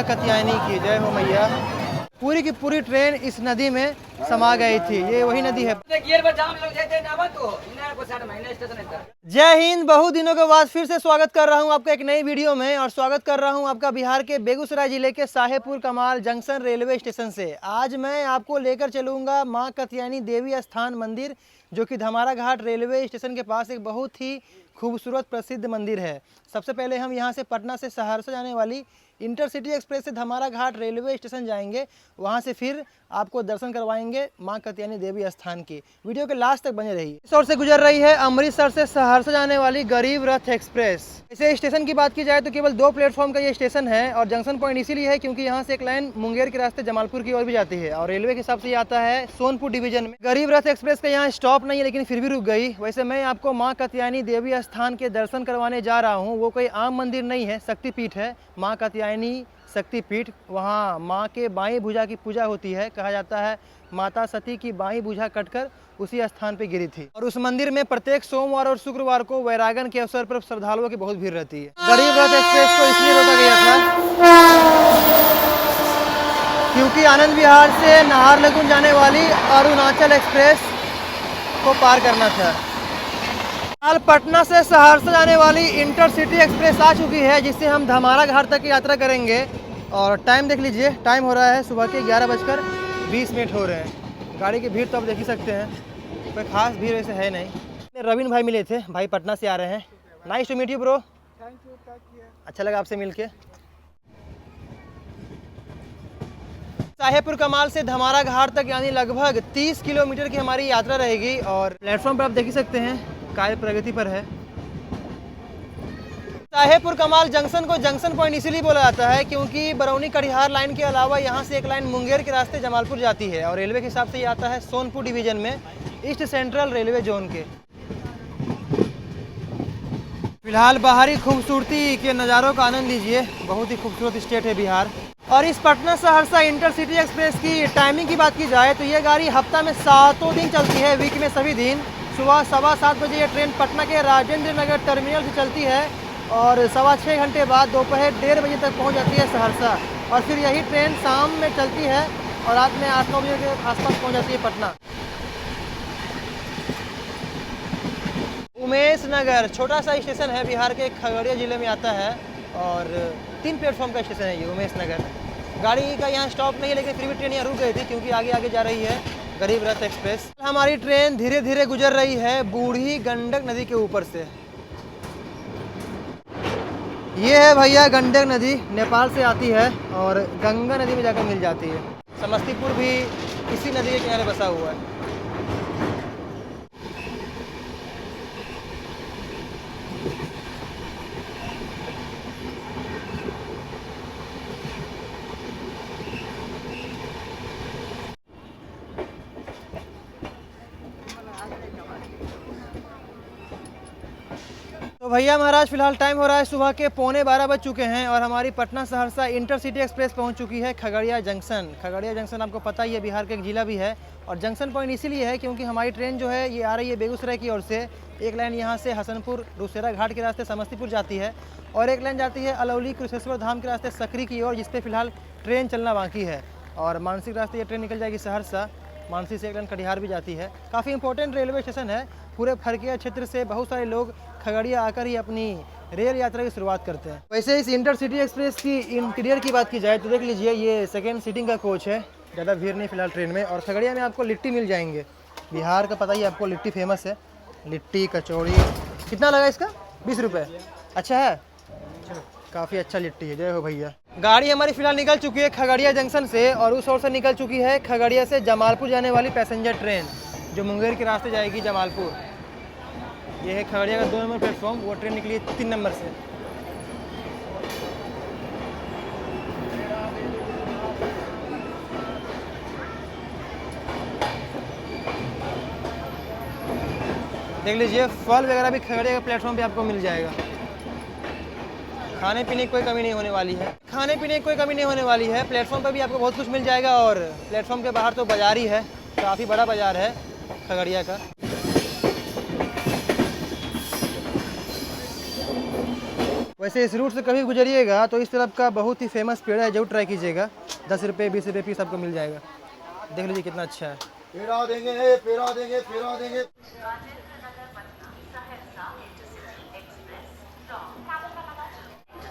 कात्यायनी की जय हो मैया। पूरी की पूरी ट्रेन इस नदी में समा गई थी। ये वही नदी है। जय हिंद। बहुत दिनों के बाद फिर से स्वागत कर रहा हूं आपका एक नई वीडियो में, और स्वागत कर रहा हूं आपका बिहार के बेगूसराय जिले के Sahebpur Kamal junction railway station से। आज मैं आपको लेकर चलूंगा मां कात्यायनी देवी स्थान मंदिर, जो कि धमारा घाट रेलवे स्टेशन के पास एक बहुत ही खूबसूरत प्रसिद्ध मंदिर है। सबसे पहले हम यहाँ से पटना से सहरसा जाने वाली इंटरसिटी एक्सप्रेस से धमारा घाट रेलवे स्टेशन जाएंगे। वहाँ से फिर आपको दर्शन करवाएंगे मां कात्यायनी देवी स्थान की। वीडियो के लास्ट तक बने रहिए। इस ओर से गुजर रही है अमृतसर से सहरसा जाने वाली गरीब रथ एक्सप्रेस। इसे स्टेशन की बात की जाए तो केवल 2 प्लेटफॉर्म का ये स्टेशन है, और जंक्शन पॉइंट इसीलिए है क्योंकि यहाँ से एक लाइन मुंगेर के रास्ते जमालपुर की ओर भी जाती है, और रेलवे के हिसाब से ये आता है सोनपुर डिवीजन में। गरीब रथ एक्सप्रेस का यहाँ स्टॉप नहीं है, लेकिन फिर भी रुक गई। वैसे मैं आपको मां कात्यायनी देवी स्थान के दर्शन करवाने जा रहा हूँ। वो कोई आम मंदिर नहीं है, शक्तिपीठ है, मां कात्यायनी शक्तिपीठ। वहाँ माँ के बाईं भुजा की पूजा होती है। कहा जाता है माता सती की बाईं भुजा कटकर उसी स्थान पे गिरी थी, और उस मंदिर में प्रत्येक सोमवार और शुक्रवार को वैरागन के अवसर पर श्रद्धालुओं की बहुत भीड़ रहती है। गरीब रथ एक्सप्रेस को इसलिए रोका गया था क्योंकि आनंद विहार से नाहरलगुन जाने वाली अरुणाचल एक्सप्रेस को पार करना था। हाल पटना से सहरसा जाने वाली इंटरसिटी एक्सप्रेस आ चुकी है, जिससे हम धमारा घाट तक की यात्रा करेंगे। और टाइम देख लीजिए, टाइम हो रहा है सुबह के 11:20 हो रहे हैं। गाड़ी की भीड़ तो आप देख ही सकते हैं, कोई खास भीड़ वैसे है नहीं। रवीन भाई मिले थे, भाई पटना से आ रहे हैं। Nice to meet you bro. Thank you. अच्छा लगा आपसे मिलके। साहेबपुर कमाल से धमारा घाट तक यानी लगभग 30 किलोमीटर की हमारी यात्रा रहेगी, और प्लेटफॉर्म पर आप देख ही सकते हैं कार्य प्रगति पर है। साहेबपुर कमाल जंक्शन को जंक्शन पॉइंट इसीलिए बोला जाता है क्योंकि बरौनी कटिहार लाइन के अलावा यहाँ से एक लाइन मुंगेर के रास्ते जमालपुर जाती है, और रेलवे के हिसाब से ये आता है सोनपुर डिवीजन में, ईस्ट सेंट्रल रेलवे जोन के। फिलहाल बाहरी खूबसूरती के नज़ारों का आनंद लीजिए। बहुत ही खूबसूरत स्टेट है बिहार। और इस पटना सहरसा इंटरसिटी एक्सप्रेस की टाइमिंग की बात की जाए तो ये गाड़ी हफ्ता में 7 दिन चलती है, वीक में सभी दिन। सुबह 7:15 बजे ये ट्रेन पटना के राजेंद्र नगर टर्मिनल से चलती है, और 6.25 घंटे बाद दोपहर 1:30 बजे तक पहुंच जाती है सहरसा। और फिर यही ट्रेन शाम में चलती है और रात में 8-9 बजे के आसपास पहुंच जाती है पटना। उमेश नगर छोटा सा स्टेशन है, बिहार के खगड़िया जिले में आता है, और 3 प्लेटफॉर्म का स्टेशन है ये उमेश नगर। गाड़ी का यहाँ स्टॉप नहीं है, लेकिन फिर भी ट्रेन यहाँ रुक गई थी क्योंकि आगे जा रही है गरीब रथ एक्सप्रेस। हमारी ट्रेन धीरे धीरे गुजर रही है बूढ़ी गंडक नदी के ऊपर से। ये है भैया गंडक नदी, नेपाल से आती है और गंगा नदी में जाकर मिल जाती है। समस्तीपुर भी इसी नदी के किनारे बसा हुआ है। तो भैया महाराज फिलहाल टाइम हो रहा है सुबह के 11:15 बज चुके हैं, और हमारी पटना सहरसा इंटरसिटी एक्सप्रेस पहुंच चुकी है खगड़िया जंक्शन। खगड़िया जंक्शन आपको पता ही है बिहार का एक जिला भी है, और जंक्शन पॉइंट इसीलिए है क्योंकि हमारी ट्रेन जो है ये आ रही है बेगूसराय की ओर से। एक लाइन यहाँ से हसनपुर रुसेरा घाट के रास्ते समस्तीपुर जाती है, और एक लाइन जाती है अलौली कुशेश्वर धाम के रास्ते सकरी की ओर, जिसपे फिलहाल ट्रेन चलना बाकी है। और मानसिक रास्ते ये ट्रेन निकल जाएगी सहरसा। मानसी से एक लाइन कटिहार भी जाती है। काफ़ी इंपॉर्टेंट रेलवे स्टेशन है। पूरे फरकिया क्षेत्र से बहुत सारे लोग खगड़िया आकर ही अपनी रेल यात्रा की शुरुआत करते हैं। वैसे इस इंटरसिटी एक्सप्रेस की इंटीरियर की बात की जाए तो देख लीजिए, ये सेकेंड सीटिंग का कोच है। ज़्यादा भीड़ नहीं फिलहाल ट्रेन में। और खगड़िया में आपको लिट्टी मिल जाएंगे। बिहार का पता ही आपको लिट्टी फेमस है, लिट्टी कचौड़ी। कितना लगा इसका? 20 रुपये। अच्छा है, काफ़ी अच्छा लिट्टी है। जय हो भैया। गाड़ी हमारी फिलहाल निकल चुकी है खगड़िया जंक्शन से, और उस ओर से निकल चुकी है खगड़िया से जमालपुर जाने वाली पैसेंजर ट्रेन, जो मुंगेर के रास्ते जाएगी जमालपुर। ये है खगड़िया का 2 नंबर प्लेटफॉर्म। वो ट्रेन निकली है 3 नंबर से। देख लीजिए, फल वगैरह भी खगड़िया के प्लेटफॉर्म पे आपको मिल जाएगा। खाने पीने की कोई कमी नहीं होने वाली है। खाने पीने की कोई कमी नहीं होने वाली है। प्लेटफॉर्म पर भी आपको बहुत कुछ मिल जाएगा, और प्लेटफॉर्म के बाहर तो बाजार ही है, काफ़ी बड़ा बाजार है खगड़िया का। वैसे इस रूट से कभी गुजरिएगा तो इस तरफ का बहुत ही फेमस पेड़ है, जरूर ट्राई कीजिएगा। 10 रुपये 20 रुपये पीस आपको मिल जाएगा। देख लीजिए कितना अच्छा है। पेड़ा देंगे, पेड़ा देंगे, पेड़ा देंगे।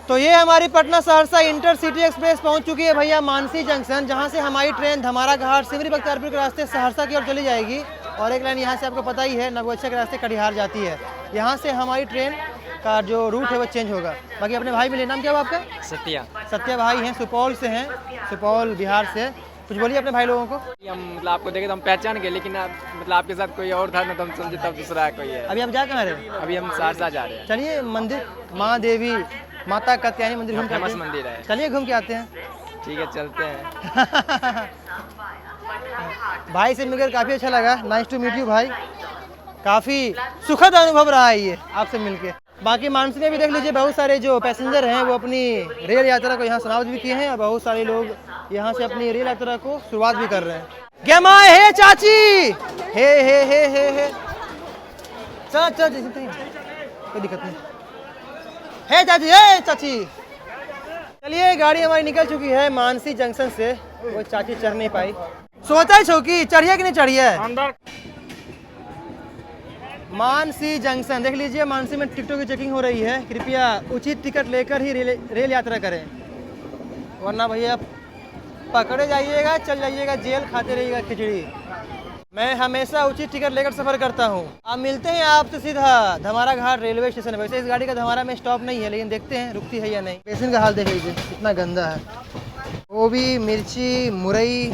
तो ये हमारी पटना सहरसा इंटरसिटी एक्सप्रेस पहुंच चुकी है भैया मानसी जंक्शन, जहां से हमारी ट्रेन धमारा घाट सिमरी बख्तियारपुर के रास्ते सहरसा की ओर चली जाएगी। और एक लाइन यहाँ से आपको पता ही है नगोचा के रास्ते कटिहार जाती है। यहाँ से हमारी ट्रेन का जो रूट है वो चेंज होगा। बाकी अपने भाई मिले, नाम क्या हुआ आपका? सत्या। सत्या भाई हैं, सुपौल से हैं, सुपौल बिहार से। कुछ बोलिए अपने भाई लोगों को। हम मतलब आपको देखे तो हम पहचान गए, लेकिन मतलब आपके साथ कोई और था ना, तो हम समझे तब दूसरा कोई है। अभी आप जा कहाँ रहे? अभी हम सहरसा जा रहे हैं। चलिए मंदिर माँ देवी माता कात्यायनी मंदिर घूम के आते फेमस हैं। मंदिर है। चलिए घूम के आते हैं। ठीक है, चलते हैं। भाई से मिलकर काफ़ी अच्छा लगा। नाइस टू मीट यू भाई। काफ़ी सुखद अनुभव रहा है ये आपसे मिलके। बाकी मानसी में भी देख लीजिए बहुत सारे जो पैसेंजर हैं वो अपनी रेल यात्रा को यहाँ समाप्त भी किए हैं और बहुत सारे लोग यहाँ से अपनी रेल यात्रा को शुरुआत भी कर रहे हैं। क्या माँ है चाची? हे चल चल, कोई दिक्कत नहीं है चाची, है चाची। चलिए गाड़ी हमारी निकल चुकी है मानसी जंक्शन से। वो चाची चढ़ नहीं पाई। सोचा ही छौकी चढ़िए कि नहीं चढ़िए। मानसी जंक्शन देख लीजिए। मानसी में टिकटों की चेकिंग हो रही है। कृपया उचित टिकट लेकर ही रेल यात्रा करें, वरना भैया पकड़े जाइएगा, चल जाइएगा जेल, खाते रहिएगा खिचड़ी। मैं हमेशा उचित टिकट लेकर सफर करता हूँ। अब मिलते हैं आपसे सीधा धमारा घाट रेलवे स्टेशन। वैसे इस गाड़ी का धमारा में स्टॉप नहीं है, लेकिन देखते हैं रुकती है या नहीं। बेसिन का हाल देख लीजिए कितना गंदा है। वो भी मिर्ची मुरई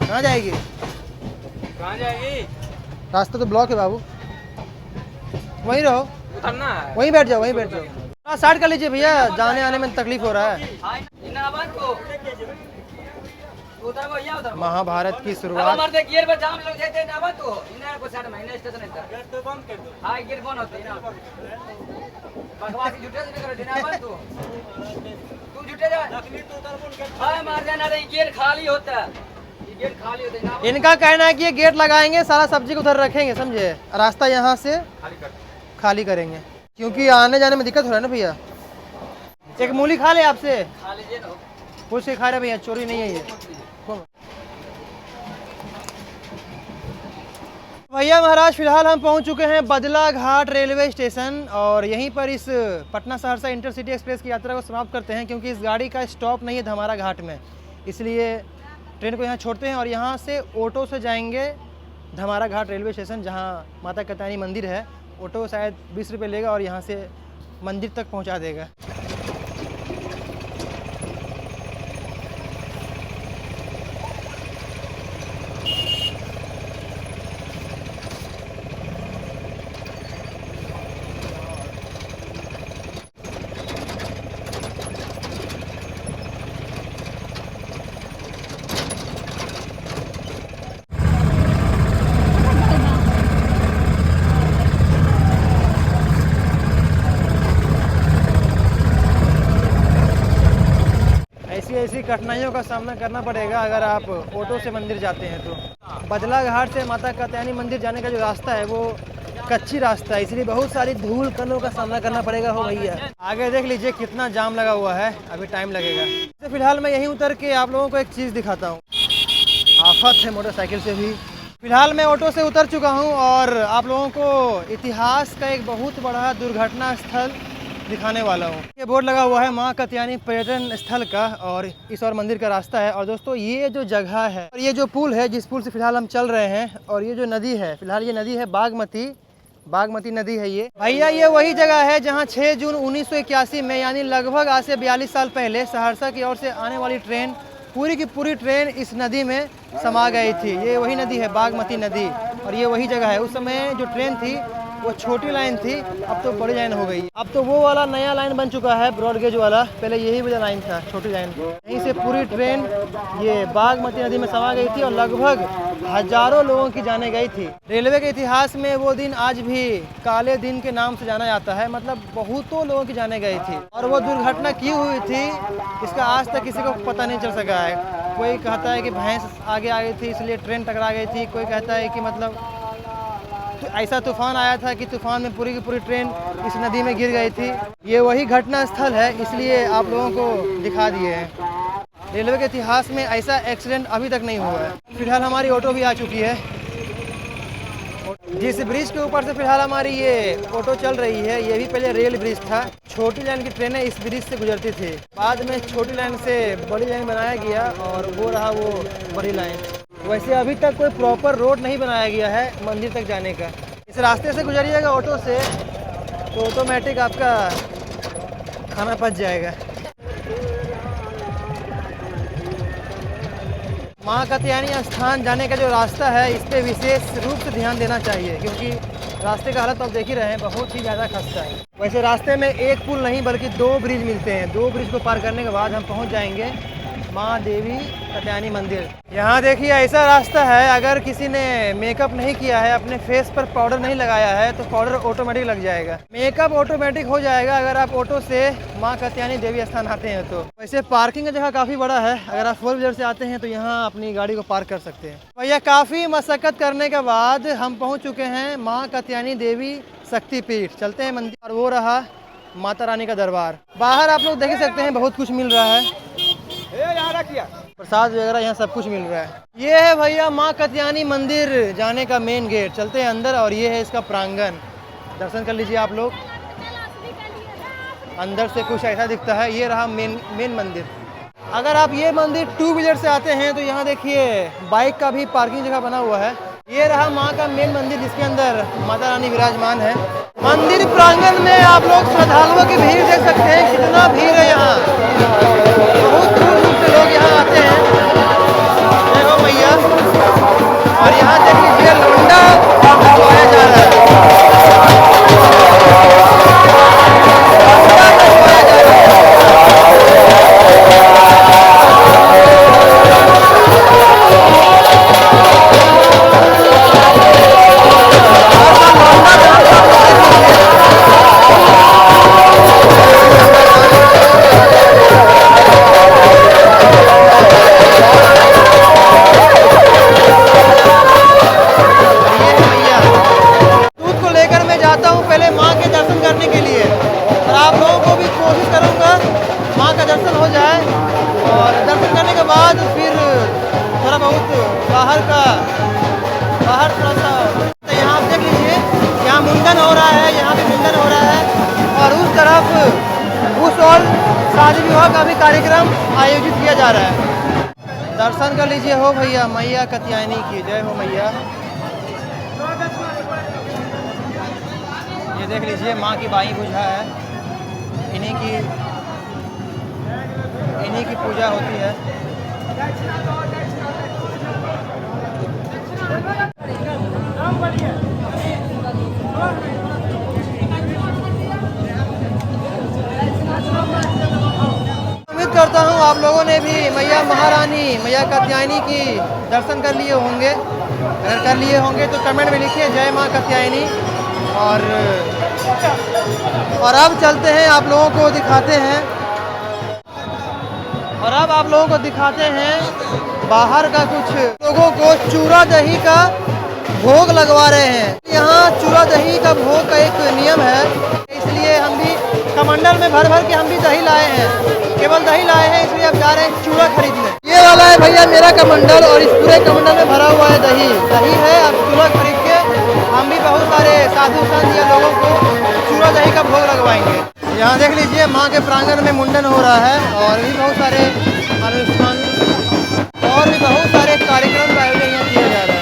कहाँ जाएगी? कहाँ जाएगी? रास्ता तो ब्लॉक है बाबू, वहीं रहो, उतरना है। वहीं बैठ जाओ, वहीं बैठ जाओ। हाँ स्टार्ट कर लीजिए भैया, जाने आने में तकलीफ हो रहा है। महाभारत की शुरुआत। इनका कहना है कि ये गेट लगाएंगे, सारा सब्जी को उधर रखेंगे, समझे, रास्ता यहाँ से खाली करेंगे, क्योंकि आने जाने में दिक्कत हो रहा है ना भैया। एक मूली खा ले आपसे, पूछ के खा रहे भैया, चोरी नहीं है ये। भैया महाराज फिलहाल हम पहुंच चुके हैं बदला घाट रेलवे स्टेशन और यहीं पर इस पटना सहरसा इंटरसिटी एक्सप्रेस की यात्रा को समाप्त करते हैं, क्योंकि इस गाड़ी का स्टॉप नहीं है धमारा घाट में, इसलिए ट्रेन को यहाँ छोड़ते हैं और यहाँ से ऑटो से जाएंगे धमारा घाट रेलवे स्टेशन, जहाँ माता कात्यायनी मंदिर है। ऑटो शायद 20 रुपये लेगा और यहाँ से मंदिर तक पहुँचा देगा। ऐसी कठिनाइयों का सामना करना पड़ेगा अगर आप ऑटो से मंदिर जाते हैं तो। बदला घाट से माता कात्यायनी मंदिर जाने का जो रास्ता है वो कच्ची रास्ता है, इसलिए बहुत सारी धूल कणों का सामना करना पड़ेगा हो भैया। आगे देख लीजिए कितना जाम लगा हुआ है, अभी टाइम लगेगा। तो फिलहाल मैं यहीं उतर के आप लोगों को एक चीज़ दिखाता हूँ। आफत है मोटरसाइकिल से भी। फिलहाल मैं ऑटो से उतर चुका हूँ और आप लोगों को इतिहास का एक बहुत बड़ा दुर्घटना स्थल दिखाने वाला हूँ। ये बोर्ड लगा हुआ है माँ कात्यायनी पर्यटन स्थल का और इस और मंदिर का रास्ता है। और दोस्तों ये जो जगह है और ये जो पुल है, जिस पुल से फिलहाल हम चल रहे हैं, और ये जो नदी है, फिलहाल ये नदी है बागमती नदी है ये भैया। ये वही जगह है जहाँ 6 जून 1981 में, यानी लगभग आज से 42 साल पहले, सहरसा की ओर से आने वाली ट्रेन, पूरी की पूरी ट्रेन इस नदी में समा गई थी। ये वही नदी है बागमती नदी और ये वही जगह है। उस समय जो ट्रेन थी वो छोटी लाइन थी, अब तो बड़ी लाइन हो गई। अब तो वो वाला नया लाइन बन चुका है ब्रॉड गेज वाला, पहले यही वाला लाइन था छोटी लाइन। यहीं से पूरी ट्रेन ये बागमती नदी में समा गई थी और लगभग हजारों लोगों की जाने गई थी। रेलवे के इतिहास में वो दिन आज भी काले दिन के नाम से जाना जाता है, मतलब बहुतों लोगों की जाने गई थी। और वो दुर्घटना क्यों हुई थी इसका आज तक किसी को पता नहीं चल सका है। कोई कहता है कि भैंस आगे आ गई थी इसलिए ट्रेन टकरा गई थी, कोई कहता है कि मतलब, तो ऐसा तूफान आया था कि तूफान में पूरी की पूरी ट्रेन इस नदी में गिर गई थी। ये वही घटना स्थल है, इसलिए आप लोगों को दिखा दिए हैं। रेलवे के इतिहास में ऐसा एक्सीडेंट अभी तक नहीं हुआ है। फिलहाल हमारी ऑटो भी आ चुकी है। जिस ब्रिज के ऊपर से फिलहाल हमारी ये ऑटो चल रही है, ये भी पहले रेल ब्रिज था। छोटी लाइन की ट्रेनें इस ब्रिज से गुजरती थी, बाद में छोटी लाइन से बड़ी लाइन बनाया गया और वो रहा वो बड़ी लाइन। वैसे अभी तक कोई प्रॉपर रोड नहीं बनाया गया है मंदिर तक जाने का। इस रास्ते से गुजरिएगा ऑटो से तो ऑटोमेटिक आपका खाना पच जाएगा। माँ कात्यायनी स्थान जाने का जो रास्ता है, इस पर विशेष रूप से ध्यान देना चाहिए, क्योंकि रास्ते का हालत आप देख ही रहे हैं, बहुत ही ज़्यादा खस्ता है। वैसे रास्ते में एक पुल नहीं बल्कि 2 ब्रिज मिलते हैं। 2 ब्रिज को पार करने के बाद हम पहुँच जाएंगे माँ देवी कात्यायनी मंदिर। यहाँ देखिए ऐसा रास्ता है, अगर किसी ने मेकअप नहीं किया है, अपने फेस पर पाउडर नहीं लगाया है तो पाउडर ऑटोमेटिक लग जाएगा। मेकअप ऑटोमेटिक हो जाएगा अगर आप ऑटो से माँ कात्यायनी देवी स्थान आते हैं तो। वैसे पार्किंग का जगह काफ़ी बड़ा है, अगर आप 4 व्हीलर से आते हैं तो यहाँ अपनी गाड़ी को पार्क कर सकते हैं। भैया काफ़ी मशक्कत करने के बाद हम पहुँच चुके हैं माँ कात्यायनी देवी शक्तिपीठ। चलते हैं मंदिर। और वो रहा माता रानी का दरबार। बाहर आप लोग देख ही सकते हैं, बहुत कुछ मिल रहा है, प्रसाद वगैरह यहाँ सब कुछ मिल रहा है। ये है भैया माँ कात्यायनी मंदिर जाने का मेन गेट। चलते हैं अंदर और ये है इसका प्रांगण, दर्शन कर लीजिए आप लोग। अंदर से कुछ ऐसा दिखता है। ये रहा मेन मंदिर। अगर आप ये मंदिर 2 व्हीलर से आते हैं तो यहाँ देखिए बाइक का भी पार्किंग जगह बना हुआ है। ये रहा माँ का मेन मंदिर, जिसके अंदर माता रानी विराजमान है। मंदिर प्रांगण में आप लोग श्रद्धालुओं की भीड़ देख सकते हैं, कितना भीड़ है यहाँ। बहुत दूर दूर से लोग यहाँ आते हैं। जय हो मैया। और यहाँ देख लीजिए लौंडा नचवाया जा रहा है। बाहर थोड़ा सा तो यहाँ आप देख लीजिए, यहाँ मुंडन हो रहा है, यहाँ भी मुंडन हो रहा है। और उस तरफ उस और शादी विवाह का भी कार्यक्रम आयोजित किया जा रहा है। दर्शन कर लीजिए हो भैया मैया कात्यायनी की। जय हो मैया। ये देख लीजिए माँ की बाई बुझा है, इन्हीं की पूजा होती है। उम्मीद करता हूँ आप लोगों ने भी मैया महारानी मैया कात्यायनी की दर्शन कर लिए होंगे। अगर कर लिए होंगे तो कमेंट में लिखिए जय माँ कात्यायनी। और अब चलते हैं, आप लोगों को दिखाते हैं। और अब आप लोगों को दिखाते हैं बाहर का कुछ लोगों को चूरा दही का भोग लगवा रहे हैं। यहाँ चूरा दही का भोग का एक नियम है, इसलिए हम भी कमंडल में भर भर के हम भी दही लाए हैं। केवल दही लाए हैं, इसलिए अब जा रहे हैं चूरा खरीदने। ये वाला है भैया मेरा कमंडल और इस पूरे कमंडल में भरा हुआ है दही। दही है, अब चूरा खरीद के हम भी बहुत सारे साधु संत या लोगों को चूरा दही का भोग लगवाएंगे। यहाँ देख लीजिए माँ के प्रांगण में मुंडन हो रहा है और भी बहुत सारे अनुष्ठान और भी बहुत सारे कार्यक्रम का आयोजन यहाँ किया जा रहा है।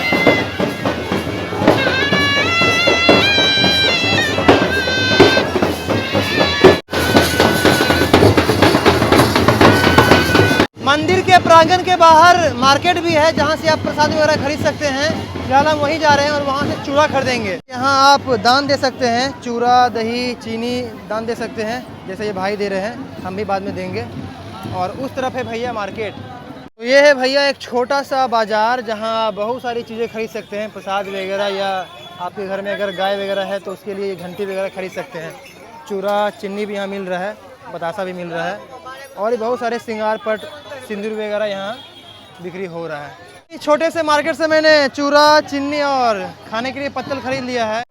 मंदिर के प्रांगण के बाहर मार्केट भी है, जहाँ से आप प्रसाद वगैरह खरीद सकते हैं। फिलहाल हम वहीं जा रहे हैं और वहाँ से चूड़ा खरीदेंगे। यहाँ आप दान दे सकते हैं, चूड़ा दही चीनी दान दे सकते हैं, जैसे ये भाई दे रहे हैं, हम भी बाद में देंगे। और उस तरफ है भैया मार्केट। तो ये है भैया एक छोटा सा बाज़ार, जहाँ बहुत सारी चीज़ें खरीद सकते हैं, प्रसाद वगैरह, या आपके घर में अगर गाय वगैरह है तो उसके लिए घंटी वगैरह खरीद सकते हैं। चूड़ा चीनी भी यहाँ मिल रहा है, बतासा भी मिल रहा है और बहुत सारे श्रृंगार पट सिंदूर वगैरह यहाँ बिक्री हो रहा है। इस छोटे से मार्केट से मैंने चूरा, चीनी और खाने के लिए पत्तल खरीद लिया है।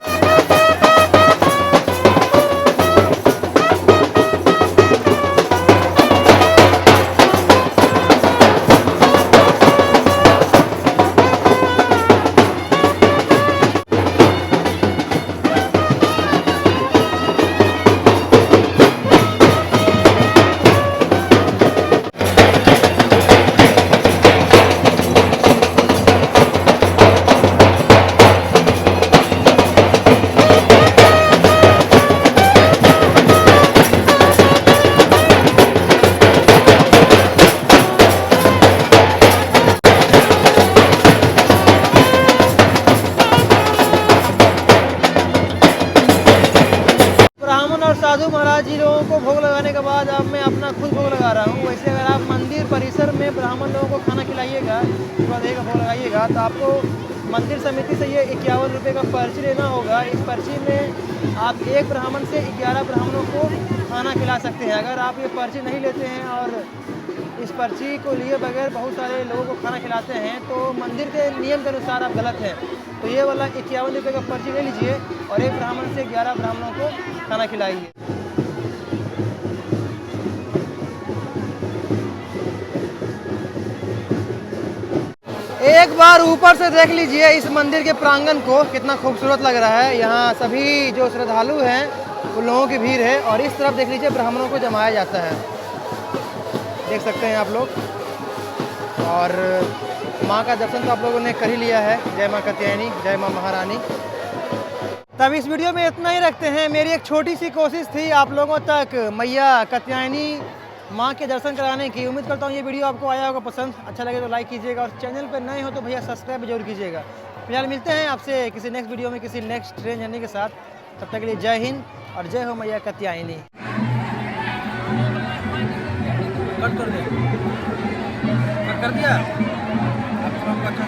ब्राह्मण और साधु महाराज जी लोगों को भोग लगाने के बाद अब मैं अपना खुद भोग लगा रहा हूँ। वैसे अगर आप मंदिर परिसर में ब्राह्मण लोगों को खाना खिलाइएगा, उसके बाद एक भोग लगाइएगा, तो आपको मंदिर समिति से ये 51 रुपये का पर्ची लेना होगा। इस पर्ची में आप एक ब्राह्मण से 11 ब्राह्मणों को खाना खिला सकते हैं। अगर आप ये पर्ची नहीं लेते हैं और इस पर्ची को लिए बगैर बहुत सारे लोगों को खाना खिलाते हैं तो मंदिर के नियम के अनुसार आप गलत हैं। तो ये वाला 51 रुपये का पर्ची ले लीजिए और एक ब्राह्मण से 11 ब्राह्मणों को खाना खिलाइए। एक बार ऊपर से देख लीजिए इस मंदिर के प्रांगण को, कितना खूबसूरत लग रहा है। यहाँ सभी जो श्रद्धालु हैं उन लोगों की भीड़ है और इस तरफ देख लीजिए ब्राह्मणों को जमाया जाता है, देख सकते हैं आप लोग। और माँ का दर्शन तो आप लोगों ने कर ही लिया है। जय माँ कात्यायनी, जय माँ महारानी। तब इस वीडियो में इतना ही रखते हैं। मेरी एक छोटी सी कोशिश थी आप लोगों तक मैया कात्यायनी माँ के दर्शन कराने की। उम्मीद करता हूँ ये वीडियो आपको आया होगा पसंद। अच्छा लगे तो लाइक कीजिएगा और चैनल पर नए हो तो भैया सब्सक्राइब जरूर कीजिएगा। फिलहाल मिलते हैं आपसे किसी नेक्स्ट वीडियो में किसी नेक्स्ट ट्रेन जर्नी के साथ। तब तक के लिए जय हिंद और जय हो मैया कात्यायनी। कट कर दे, कट कर दिया। आप अच्छा